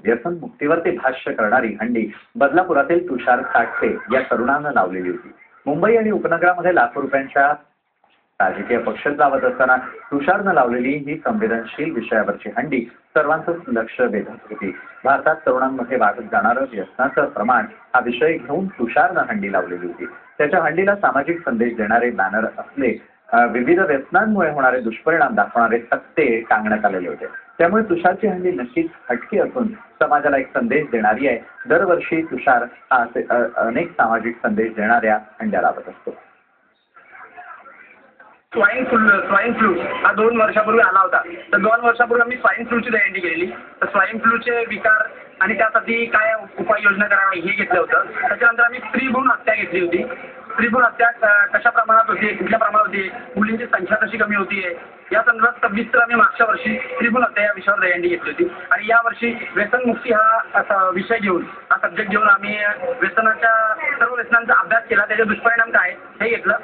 व्यसन मुक्तीवर ते भाष्य करणारी हंडी बदलापुरातील तुषार साठसे या तरुणानं लावलेली होती. मुंबई आणि उपनगरामध्ये लाखो रुपयांच्या राजकीय पक्ष लावत असताना तुषारनं लावलेली ही संवेदनशील विषयावरची हंडी सर्वांचंच लक्ष वेधत होती. भारतात तरुणांमध्ये वाढत जाणारं व्यसनाचं प्रमाण हा विषय घेऊन तुषारनं हंडी लावलेली होती. त्याच्या हंडीला सामाजिक संदेश देणारे बॅनर असले, विविध व्यसनांमुळे होणारे दुष्परिणाम दाखवणारे तक्ते टांगण्यात आलेले होते. त्यामुळे तुषारची हंडी नक्कीच हटकी असून समाजाला एक संदेश देणारी आहे. दरवर्षी तुषार हा अनेक सामाजिक संदेश देणाऱ्या हंड्या लावत असतो. स्वाईन फ्लू हा 2 वर्षापूर्वी आला होता. तर 2 वर्षापूर्वी आम्ही स्वाईन फ्लूची दहीहंडी केलेली. तर स्वाईन फ्लूचे विकार आणि त्यासाठी काय उपाययोजना करावी हे घेतलं होतं. त्याच्यानंतर आम्ही स्त्री भ्रूण हत्या घेतली होती. स्त्री भ्रूण हत्या कशा प्रमाणात होती, कुठल्या प्रमाणात होती, मुलींची संख्या कशी कमी होतीये या संदर्भात 26 तर आम्ही मागच्या वर्षी स्त्री भ्रूण हत्या या विषयावर दहीहंडी घेतली होती. आणि यावर्षी व्यसनमुक्ती हा असा विषय घेऊन, हा सब्जेक्ट घेऊन आम्ही सर्व व्यसनांचा अभ्यास केला. त्याचे दुष्परिणाम काय हे घेतलं.